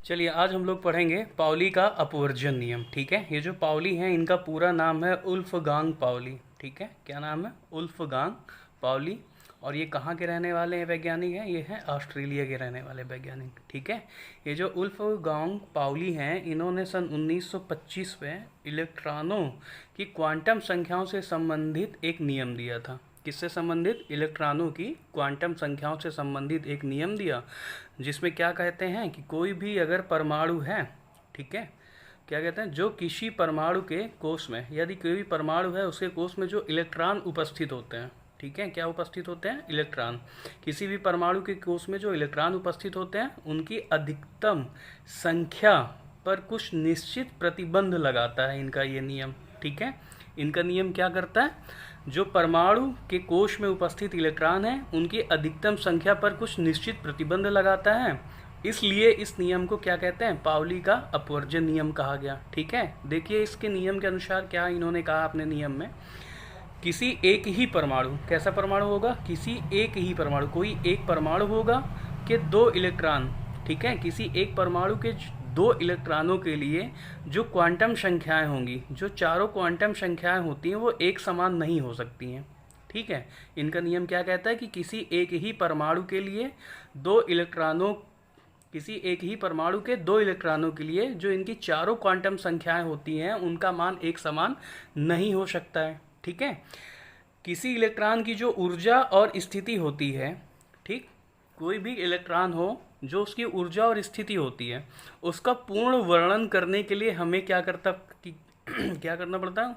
चलिए आज हम लोग पढ़ेंगे पाउली का अपवर्जन नियम। ठीक है, ये जो पाउली हैं इनका पूरा नाम है उल्फगांग पाउली। ठीक है, क्या नाम है? उल्फगांग पाउली। और ये कहाँ के रहने वाले हैं वैज्ञानिक हैं? ये हैं ऑस्ट्रेलिया के रहने वाले वैज्ञानिक। ठीक है, ये जो उल्फगांग पाउली हैं इन्होंने सन 1925 में इलेक्ट्रॉनों की क्वांटम संख्याओं से संबंधित एक नियम दिया था। किससे संबंधित? इलेक्ट्रॉनों की क्वांटम संख्याओं से संबंधित एक नियम दिया, जिसमें क्या कहते हैं कि कोई भी अगर परमाणु है, ठीक है, क्या कहते हैं, जो किसी परमाणु के कोष में, यदि कोई भी परमाणु है उसके कोष में जो इलेक्ट्रॉन उपस्थित होते हैं, ठीक है, क्या उपस्थित होते हैं? इलेक्ट्रॉन। किसी भी परमाणु के कोष में जो इलेक्ट्रॉन उपस्थित होते हैं उनकी अधिकतम संख्या पर कुछ निश्चित प्रतिबंध लगाता है इनका ये नियम। ठीक है, इनका नियम क्या करता है? जो परमाणु के कोश में उपस्थित इलेक्ट्रॉन हैं उनकी अधिकतम संख्या पर कुछ निश्चित प्रतिबंध लगाता है। इसलिए इस नियम को क्या कहते हैं? पाउली का अपवर्जन नियम कहा गया। ठीक है, देखिए इसके नियम के अनुसार क्या इन्होंने कहा अपने नियम में, किसी एक ही परमाणु, कैसा परमाणु होगा? किसी एक ही परमाणु, कोई एक परमाणु होगा कि दो इलेक्ट्रॉन, ठीक है, किसी एक परमाणु के दो इलेक्ट्रॉनों के लिए जो क्वांटम संख्याएं होंगी, जो चारों क्वांटम संख्याएं होती हैं वो एक समान नहीं हो सकती हैं। ठीक है, इनका नियम क्या कहता है कि किसी एक ही परमाणु के लिए दो इलेक्ट्रॉनों, किसी एक ही परमाणु के दो इलेक्ट्रॉनों के लिए जो इनकी चारों क्वांटम संख्याएं होती हैं उनका मान एक समान नहीं हो सकता है। ठीक है, किसी इलेक्ट्रॉन की जो ऊर्जा और स्थिति होती है, ठीक, कोई भी इलेक्ट्रॉन हो जो उसकी ऊर्जा और स्थिति होती है उसका पूर्ण वर्णन करने के लिए हमें क्या क्या करना पड़ता है?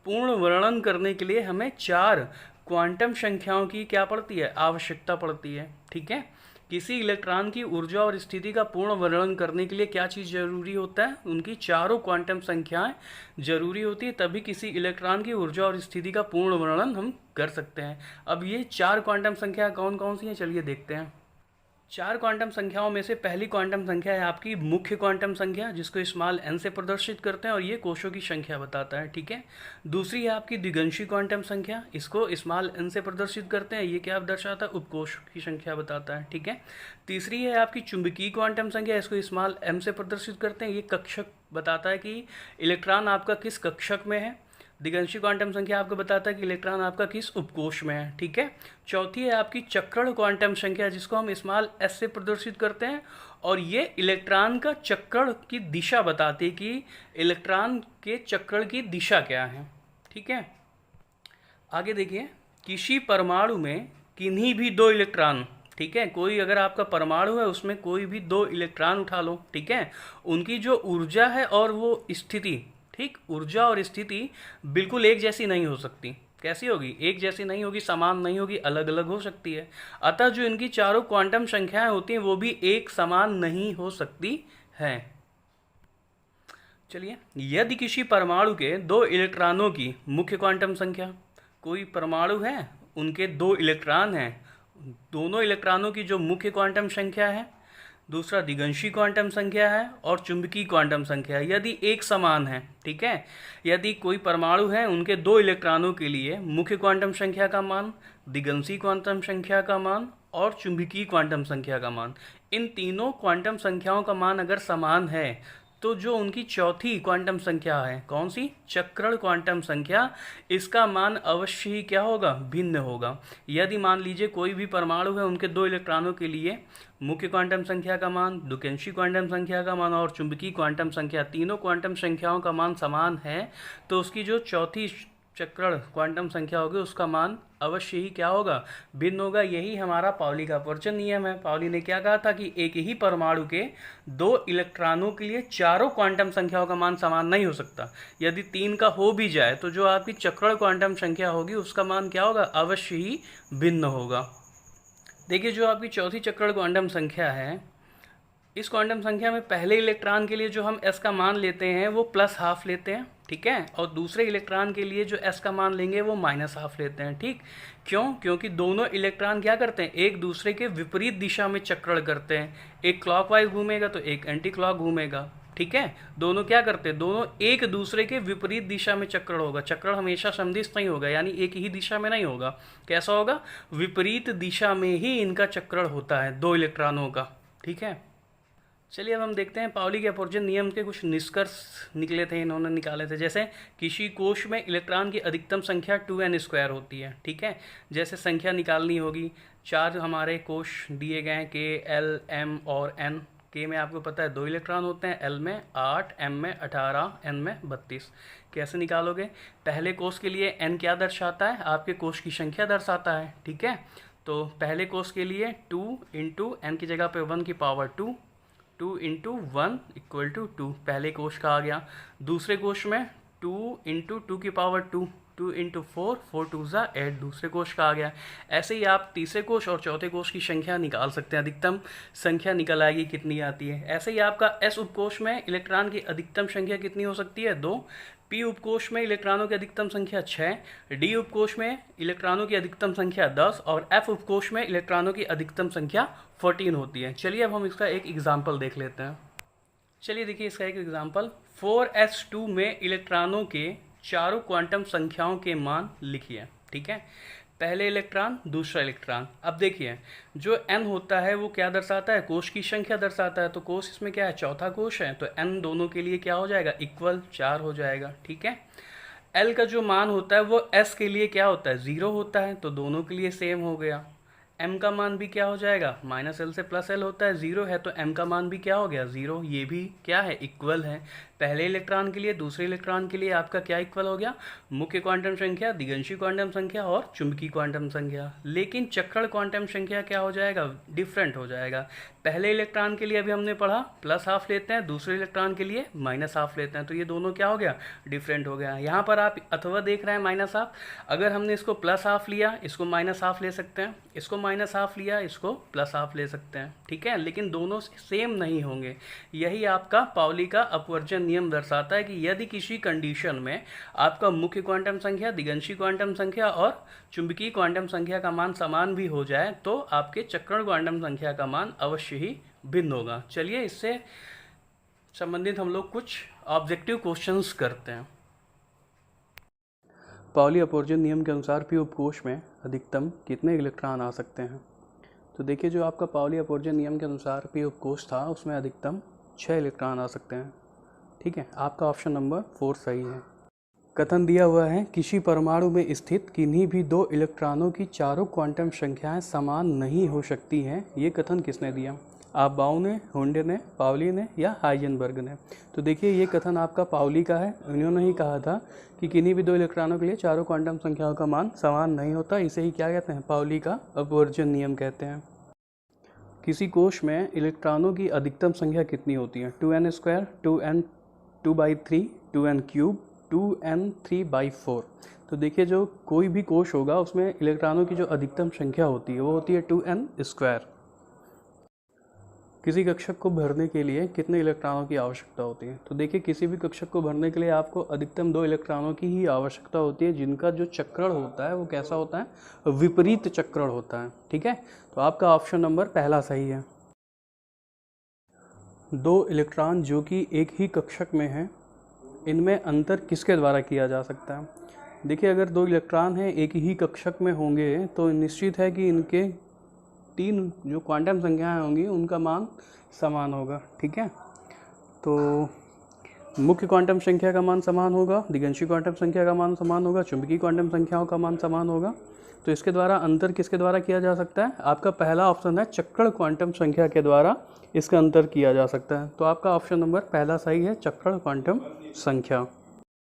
पूर्ण वर्णन करने के लिए हमें चार क्वांटम संख्याओं की क्या पड़ती है? आवश्यकता पड़ती है। ठीक है, किसी इलेक्ट्रॉन की ऊर्जा और स्थिति का पूर्ण वर्णन करने के लिए क्या चीज़ जरूरी होता है? उनकी चारों क्वांटम संख्याएं जरूरी होती है, तभी किसी इलेक्ट्रॉन की ऊर्जा और स्थिति का पूर्ण वर्णन हम कर सकते हैं। अब ये चार क्वांटम संख्या कौन कौन सी हैं, चलिए देखते हैं। चार क्वांटम संख्याओं में से पहली क्वांटम संख्या है आपकी मुख्य क्वांटम संख्या, जिसको स्मॉल एन से प्रदर्शित करते हैं और ये कोशों की संख्या बताता है। ठीक है, दूसरी है आपकी द्विगंशी क्वांटम संख्या, इसको स्मॉल एन से प्रदर्शित करते हैं, ये क्या दर्शाता है? उपकोश की संख्या बताता है। ठीक है, तीसरी है आपकी चुंबकीय क्वांटम संख्या, इसको स्मॉल एम से प्रदर्शित करते हैं, ये कक्षक बताता है कि इलेक्ट्रॉन आपका किस कक्षक में है। द्विगंशी क्वांटम संख्या आपको बताता है कि इलेक्ट्रॉन आपका किस उपकोश में है। ठीक है, चौथी है आपकी चक्रण क्वांटम संख्या, जिसको हम स्मॉल एस से प्रदर्शित करते हैं और ये इलेक्ट्रॉन का चक्रण की दिशा बताती है कि इलेक्ट्रॉन के चक्रण की दिशा क्या है। ठीक है, आगे देखिए, किसी परमाणु में किन्हीं भी दो इलेक्ट्रॉन, ठीक है, कोई अगर आपका परमाणु है उसमें कोई भी दो इलेक्ट्रॉन उठा लो, ठीक है, उनकी जो ऊर्जा है और वो स्थिति, ठीक, ऊर्जा और स्थिति बिल्कुल एक जैसी नहीं हो सकती। कैसी होगी? एक जैसी नहीं होगी, समान नहीं होगी, अलग अलग हो सकती है। अतः जो इनकी चारों क्वांटम संख्याएं होती हैं वो भी एक समान नहीं हो सकती हैं। चलिए, यदि किसी परमाणु के दो इलेक्ट्रॉनों की मुख्य क्वांटम संख्या, कोई परमाणु है उनके दो इलेक्ट्रॉन हैं, दोनों इलेक्ट्रॉनों की जो मुख्य क्वांटम संख्या है, दूसरा द्विगंशी क्वांटम संख्या है और चुंबकीय क्वांटम संख्या है, यदि एक समान है, ठीक है, यदि कोई परमाणु है उनके दो इलेक्ट्रॉनों के लिए मुख्य क्वांटम संख्या का मान, द्विगंशी क्वांटम संख्या का मान और चुंबकीय क्वांटम संख्या का मान, इन तीनों क्वांटम संख्याओं का मान अगर समान है तो जो उनकी चौथी क्वांटम संख्या है, कौन सी? चक्रण क्वांटम संख्या, इसका मान अवश्य ही क्या होगा? भिन्न होगा। यदि मान लीजिए कोई भी परमाणु है उनके दो इलेक्ट्रॉनों के लिए मुख्य क्वांटम संख्या का मान, द्विगंशी क्वांटम संख्या का मान और चुंबकीय क्वांटम संख्या, तीनों क्वांटम संख्याओं का मान समान है, तो उसकी जो चौथी चक्रण क्वांटम संख्या होगी उसका मान अवश्य ही क्या होगा? भिन्न होगा। यही हमारा पाउली का अपवर्जन नियम है। पाउली ने क्या कहा था कि एक ही परमाणु के दो इलेक्ट्रॉनों के लिए चारों क्वांटम संख्याओं का मान समान नहीं हो सकता। यदि तीन का हो भी जाए तो जो आपकी चक्रण क्वांटम संख्या होगी उसका मान क्या होगा? अवश्य ही भिन्न होगा। देखिए, जो आपकी चौथी चक्रण क्वांटम संख्या है, इस क्वांटम संख्या में पहले इलेक्ट्रॉन के लिए जो हम s का मान लेते हैं वो +½ लेते हैं, ठीक है, और दूसरे इलेक्ट्रॉन के लिए जो s का मान लेंगे वो -½ लेते हैं। ठीक, क्यों? क्योंकि दोनों इलेक्ट्रॉन क्या करते हैं? एक दूसरे के विपरीत दिशा में चक्रण करते हैं। एक क्लॉकवाइज घूमेगा तो एक एंटी क्लॉक घूमेगा। ठीक है, दोनों क्या करते हैं? दोनों एक दूसरे के विपरीत दिशा में चक्रण होगा। चक्रण हमेशा समदिश नहीं होगा, यानी एक ही दिशा में नहीं होगा। कैसा होगा? विपरीत दिशा में ही इनका चक्रण होता है दो इलेक्ट्रॉनों का। ठीक है, चलिए अब हम देखते हैं पाउली के अपवर्जन नियम के कुछ निष्कर्ष निकले थे, इन्होंने निकाले थे। जैसे किसी कोश में इलेक्ट्रॉन की अधिकतम संख्या 2n² होती है, ठीक है। जैसे संख्या निकालनी होगी, 4 हमारे कोश दिए गए हैं, के, एल, एम और एन। के में आपको पता है 2 इलेक्ट्रॉन होते हैं, एल में 8, एम में 18, एन में 32। कैसे निकालोगे? पहले कोश के लिए एन क्या दर्शाता है? आपके कोश की संख्या दर्शाता है, ठीक है। तो पहले कोश के लिए 2 इंटू एन की जगह पे 1 की पावर 2, 2 इंटू 1 इक्वल टू 2, पहले कोश का आ गया। दूसरे कोश में 2 इंटू 2 की पावर 2, 2 इंटू 4, 4 2 ज़ा 8, दूसरे कोश का आ गया। ऐसे ही आप तीसरे कोश और चौथे कोश की संख्या निकाल सकते हैं, अधिकतम संख्या निकल आएगी कितनी आती है। ऐसे ही आपका एस उपकोश में इलेक्ट्रॉन की अधिकतम संख्या कितनी हो सकती है? 2। पी उपकोश में इलेक्ट्रॉनों की अधिकतम संख्या 6, डी उपकोश में इलेक्ट्रॉनों की अधिकतम संख्या 10 और एफ उपकोश में इलेक्ट्रॉनों की अधिकतम संख्या 14 होती है। चलिए अब हम इसका एक एग्जाम्पल देख लेते हैं। चलिए देखिए इसका एक एग्जाम्पल, 4s2 में इलेक्ट्रॉनों के चारों क्वांटम संख्याओं के मान लिखिए, ठीक है। पहले इलेक्ट्रॉन, दूसरा इलेक्ट्रॉन। अब देखिए जो n होता है वो क्या दर्शाता है? कोश की संख्या दर्शाता है। तो कोश इसमें क्या है? चौथा कोश है, तो n दोनों के लिए क्या हो जाएगा? इक्वल 4 हो जाएगा, ठीक है। l का जो मान होता है वो s के लिए क्या होता है? 0 होता है, तो दोनों के लिए सेम हो गया। m का मान भी क्या हो जाएगा? -l से +l होता है, 0 है तो m का मान भी क्या हो गया? 0। ये भी क्या है? इक्वल है। पहले इलेक्ट्रॉन के लिए, दूसरे इलेक्ट्रॉन के लिए आपका क्या इक्वल हो गया? मुख्य क्वांटम संख्या, दिगंशी क्वांटम संख्या और चुंबकीय क्वांटम संख्या। लेकिन चक्रण क्वांटम संख्या क्या हो जाएगा? डिफरेंट हो जाएगा। पहले इलेक्ट्रॉन के लिए अभी हमने पढ़ा +½ लेते हैं, दूसरे इलेक्ट्रॉन के लिए -½ लेते हैं, तो ये दोनों क्या हो गया? डिफरेंट हो गया। यहाँ पर आप अथवा देख रहे हैं -½ अगर हमने इसको +½ लिया, इसको -½ ले सकते हैं, इसको -½ लिया, इसको +½ ले सकते हैं, ठीक है। लेकिन दोनों सेम नहीं होंगे। यही आपका पाउली का अपवर्जन नियम दर्शाता है कि यदि किसी कंडीशन में आपका मुख्य क्वांटम संख्या, दिगंशी क्वांटम संख्या और चुंबकीय क्वांटम संख्या का मान समान भी हो जाए तो आपके चक्रण क्वांटम संख्या का मान अवश्य ही भिन्न होगा। चलिए इससे संबंधित हम लोग कुछ ऑब्जेक्टिव क्वेश्चंस करते हैं। पाउली अपवर्जन नियम के अनुसार पी उपकोश में अधिकतम कितने इलेक्ट्रॉन आ सकते हैं? तो देखिए जो आपका पाउली अपवर्जन नियम के अनुसार पी उपकोश था उसमें अधिकतम 6 इलेक्ट्रॉन आ सकते हैं, ठीक है। आपका ऑप्शन नंबर 4 सही है। कथन दिया हुआ है किसी परमाणु में स्थित किन्हीं भी 2 इलेक्ट्रॉनों की चारों क्वांटम संख्याएं समान नहीं हो सकती हैं। ये कथन किसने दिया? बाउ ने, हुंडे ने, पाउली ने या हाइजेनबर्ग ने? तो देखिए ये कथन आपका पाउली का है। इन्होंने ही कहा था कि किन्हीं भी 2 इलेक्ट्रॉनों के लिए चारों क्वांटम संख्याओं का मान समान नहीं होता। इसे ही क्या कहते हैं? पाउली का अपवर्जन नियम कहते हैं। किसी कोश में इलेक्ट्रॉनों की अधिकतम संख्या कितनी होती है? 2n², 2n2/3, 2n³ 2n3/4। तो देखिए जो कोई भी कोश होगा उसमें इलेक्ट्रॉनों की जो अधिकतम संख्या होती है वो होती है 2n²। किसी कक्षक को भरने के लिए कितने इलेक्ट्रॉनों की आवश्यकता होती है? तो देखिए किसी भी कक्षक को भरने के लिए आपको अधिकतम 2 इलेक्ट्रॉनों की ही आवश्यकता होती है, जिनका जो चक्रण होता है वो कैसा होता है? विपरीत चक्रण होता है, ठीक है। तो आपका ऑप्शन नंबर पहला सही है। 2 इलेक्ट्रॉन जो कि एक ही कक्षक में हैं, इनमें अंतर किसके द्वारा किया जा सकता है? देखिए अगर 2 इलेक्ट्रॉन हैं एक ही कक्षक में होंगे तो निश्चित है कि इनके 3 जो क्वांटम संख्याएं होंगी उनका मान समान होगा, ठीक है। तो मुख्य क्वांटम संख्या का मान समान होगा, दिगंशी क्वांटम संख्या का मान समान होगा, चुंबकीय क्वांटम संख्याओं का मान समान होगा। तो इसके द्वारा अंतर किसके द्वारा किया जा सकता है? आपका पहला ऑप्शन है चक्रण क्वांटम संख्या के द्वारा इसका अंतर किया जा सकता है। तो आपका ऑप्शन नंबर पहला सही है, चक्रण क्वांटम संख्या।